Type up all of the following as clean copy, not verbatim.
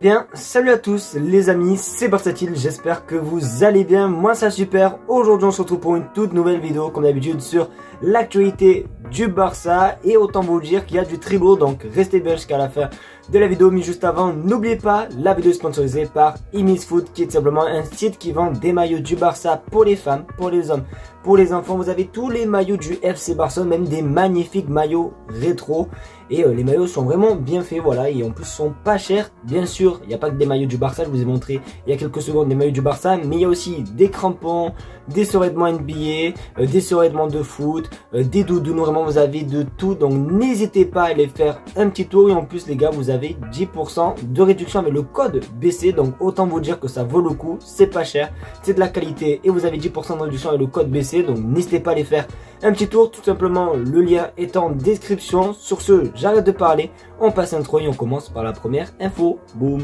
Bien, salut à tous les amis, c'est Barsatil, j'espère que vous allez bien, moi ça super. Aujourd'hui on se retrouve pour une toute nouvelle vidéo comme d'habitude sur l'actualité du Barça. Et autant vous dire qu'il y a du très beau, donc restez bien jusqu'à la fin de la vidéo. Mais juste avant, n'oubliez pas, la vidéo est sponsorisée par Imisfoot, qui est simplement un site qui vend des maillots du Barça pour les femmes, pour les hommes, pour les enfants. Vous avez tous les maillots du FC Barcelone, même des magnifiques maillots rétro. Et les maillots sont vraiment bien faits, voilà, et en plus sont pas chers. Bien sûr, il n'y a pas que des maillots du Barça, je vous ai montré il y a quelques secondes des maillots du Barça, mais il y a aussi des crampons, des survêtements NBA, des survêtements de foot, des doudounes, vraiment vous avez de tout. Donc n'hésitez pas à aller faire un petit tour. Et en plus les gars, vous avez 10% de réduction avec le code BC, donc autant vous dire que ça vaut le coup, c'est pas cher, c'est de la qualité et vous avez 10% de réduction avec le code BC. Donc n'hésitez pas à aller faire un petit tour, tout simplement le lien est en description. Sur ce, j'arrête de parler, on passe à l'intro et on commence par la première info. Boum.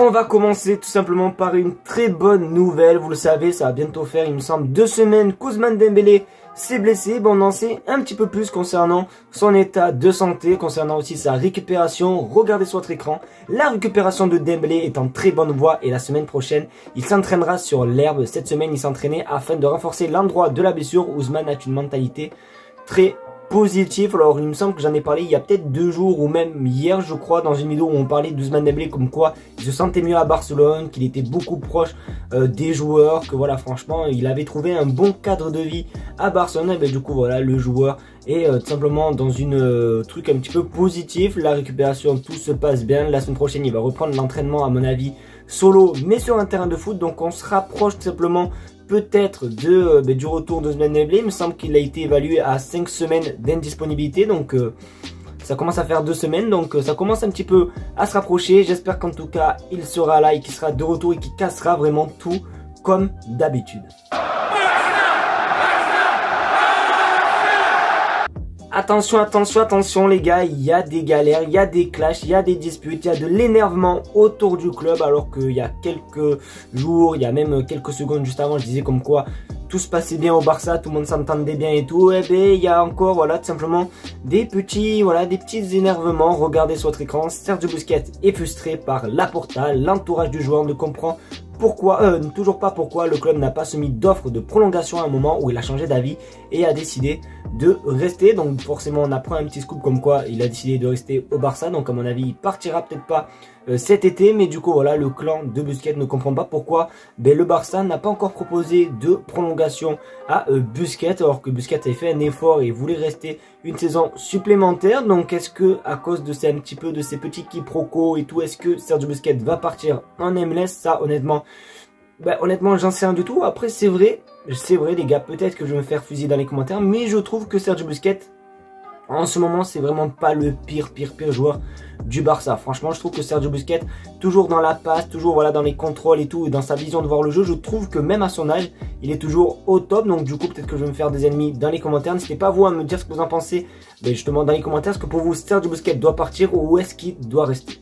On va commencer tout simplement par une très bonne nouvelle. Vous le savez, ça va bientôt faire, il me semble, 2 semaines qu'Ousmane Dembélé s'est blessé. Bon, on en sait un petit peu plus concernant son état de santé, concernant aussi sa récupération. Regardez sur votre écran, la récupération de Dembélé est en très bonne voie et la semaine prochaine, il s'entraînera sur l'herbe. Cette semaine, il s'entraînait afin de renforcer l'endroit de la blessure. Ousmane a une mentalité très positif. Alors il me semble que j'en ai parlé il y a peut-être 2 jours ou même hier je crois, dans une vidéo où on parlait d'Ousmane Dembélé comme quoi il se sentait mieux à Barcelone, qu'il était beaucoup proche des joueurs, que voilà franchement il avait trouvé un bon cadre de vie à Barcelone. Et ben, du coup voilà, le joueur est tout simplement dans une truc un petit peu positif. La récupération, tout se passe bien. La semaine prochaine il va reprendre l'entraînement à mon avis solo mais sur un terrain de foot. Donc on se rapproche tout simplement peut-être du retour de Ousmane Dembélé. Il me semble qu'il a été évalué à 5 semaines d'indisponibilité. Donc ça commence à faire 2 semaines. Donc ça commence un petit peu à se rapprocher. J'espère qu'en tout cas il sera là et qu'il sera de retour et qu'il cassera vraiment tout comme d'habitude. Attention, attention, attention les gars, il y a des galères, il y a des clashs, il y a des disputes, il y a de l'énervement autour du club. Alors qu'il y a quelques jours, il y a même quelques secondes juste avant, je disais comme quoi tout se passait bien au Barça, tout le monde s'entendait bien et tout. Et bien il y a encore voilà tout simplement des petits énervements. Regardez sur votre écran, Sergio Busquets est frustré par Laporta, l'entourage du joueur ne comprend toujours pas pourquoi le club n'a pas soumis d'offre de prolongation à un moment où il a changé d'avis et a décidé de rester. Donc forcément on apprend un petit scoop comme quoi il a décidé de rester au Barça. Donc à mon avis il partira peut-être pas cet été, mais du coup voilà, le clan de Busquets ne comprend pas pourquoi le Barça n'a pas encore proposé de prolongation à Busquets, alors que Busquets avait fait un effort et voulait rester une saison supplémentaire. Donc est-ce que à cause de un petit peu de ces petits quiproquos et tout, est-ce que Sergio Busquets va partir en MLS? Ça honnêtement j'en sais rien du tout. Après c'est vrai les gars, peut-être que je vais me faire fusiller dans les commentaires, mais je trouve que Sergio Busquets en ce moment c'est vraiment pas le pire joueur du Barça. Franchement je trouve que Sergio Busquets, toujours dans la passe, toujours voilà dans les contrôles et tout, et dans sa vision de voir le jeu, je trouve que même à son âge il est toujours au top. Donc du coup peut-être que je vais me faire des ennemis dans les commentaires. N'hésitez pas vous à me dire ce que vous en pensez justement dans les commentaires. Est-ce que pour vous Sergio Busquets doit partir ou est-ce qu'il doit rester?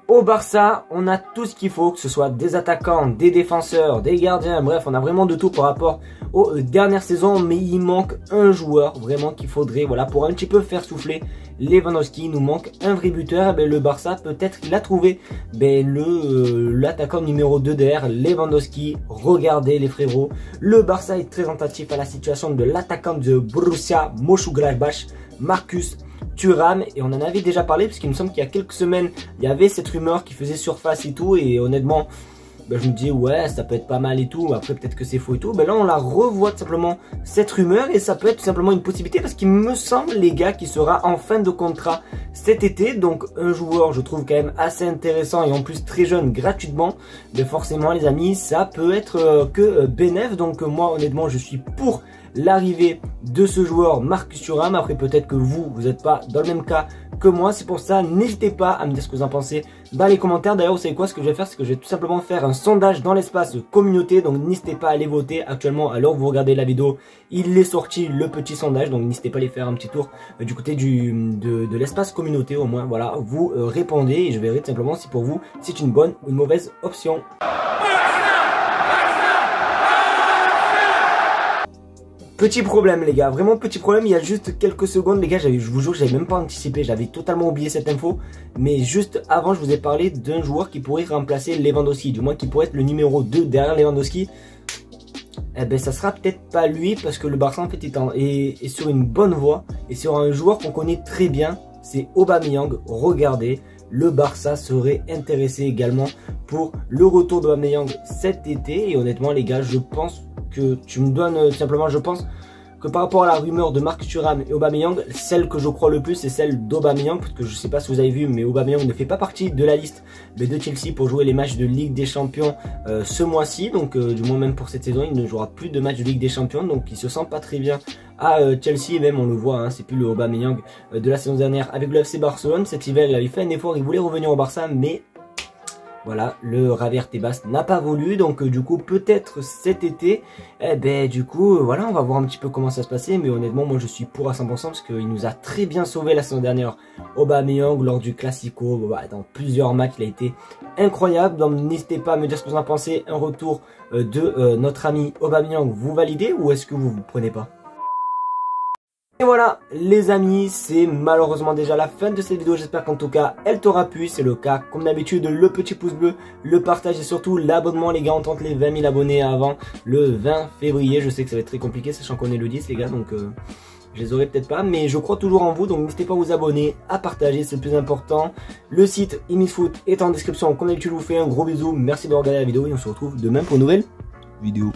Au Barça, on a tout ce qu'il faut, que ce soit des attaquants, des défenseurs, des gardiens, bref, on a vraiment de tout par rapport aux dernières saisons. Mais il manque un joueur vraiment qu'il faudrait, voilà, pour un petit peu faire souffler Lewandowski. Il nous manque un vrai buteur. Le Barça, peut-être qu'il a trouvé l'attaquant numéro 2 derrière Lewandowski. Regardez les frérots, le Barça est très attentif à la situation de l'attaquant de Borussia Mönchengladbach, Marcus Thuram, et on en avait déjà parlé parce qu'il me semble qu'il y a quelques semaines il y avait cette rumeur qui faisait surface et tout, et honnêtement je me dis ouais ça peut être pas mal et tout, après peut-être que c'est faux et tout. Là on la revoit tout simplement cette rumeur et ça peut être tout simplement une possibilité parce qu'il me semble les gars qu'il sera en fin de contrat cet été. Donc un joueur je trouve quand même assez intéressant et en plus très jeune gratuitement. Mais forcément les amis ça peut être que bénéf. Donc moi honnêtement je suis pour l'arrivée de ce joueur Marcus Thuram. Après peut-être que vous n'êtes pas dans le même cas que moi. C'est pour ça, n'hésitez pas à me dire ce que vous en pensez dans les commentaires. D'ailleurs, vous savez quoi, ce que je vais faire, c'est que je vais tout simplement faire un sondage dans l'espace communauté. Donc n'hésitez pas à aller voter. Actuellement, alors vous regardez la vidéo, il est sorti le petit sondage. Donc n'hésitez pas à aller faire un petit tour du côté de l'espace communauté. Au moins, voilà, vous répondez et je verrai tout simplement si pour vous c'est une bonne ou une mauvaise option. Petit problème les gars, vraiment petit problème, il y a juste quelques secondes les gars, je vous jure que j'avais même pas anticipé, j'avais totalement oublié cette info. Mais juste avant je vous ai parlé d'un joueur qui pourrait remplacer Lewandowski, du moins qui pourrait être le numéro 2 derrière Lewandowski. Eh ben ça sera peut-être pas lui parce que le Barça en fait est sur une bonne voie et sur un joueur qu'on connaît très bien, c'est Aubameyang. Regardez, le Barça serait intéressé également pour le retour d'Aubameyang cet été et honnêtement les gars, je pense que tu me donnes simplement, je pense que par rapport à la rumeur de Marcus Thuram et Aubameyang, celle que je crois le plus c'est celle d'Aubameyang, parce que je sais pas si vous avez vu, mais Aubameyang ne fait pas partie de la liste de Chelsea pour jouer les matchs de Ligue des Champions ce mois-ci, donc du moins même pour cette saison, il ne jouera plus de matchs de Ligue des Champions, donc il se sent pas très bien à Chelsea, et même on le voit, hein, c'est plus le Aubameyang de la saison dernière avec le FC Barcelone. Cet hiver il avait fait un effort, il voulait revenir au Barça, mais voilà, le Javier Tebas n'a pas voulu, donc du coup peut-être cet été, eh ben du coup voilà, on va voir un petit peu comment ça se passait, mais honnêtement moi je suis pour à 100% parce qu'il nous a très bien sauvé la saison dernière, Aubameyang, lors du Classico, dans plusieurs matchs il a été incroyable, donc n'hésitez pas à me dire ce que vous en pensez, un retour de notre ami Aubameyang, vous validez ou est-ce que vous prenez pas? Et voilà les amis, c'est malheureusement déjà la fin de cette vidéo, j'espère qu'en tout cas elle t'aura plu, c'est le cas comme d'habitude, le petit pouce bleu, le partage et surtout l'abonnement les gars, on tente les 20 000 abonnés avant le 20 février, je sais que ça va être très compliqué sachant qu'on est le 10 les gars, donc je les aurai peut-être pas, mais je crois toujours en vous, donc n'hésitez pas à vous abonner, à partager, c'est le plus important. Le site IMISFoot est en description, comme d'habitude je vous fais un gros bisou, merci d'avoir regardé la vidéo et on se retrouve demain pour une nouvelle vidéo.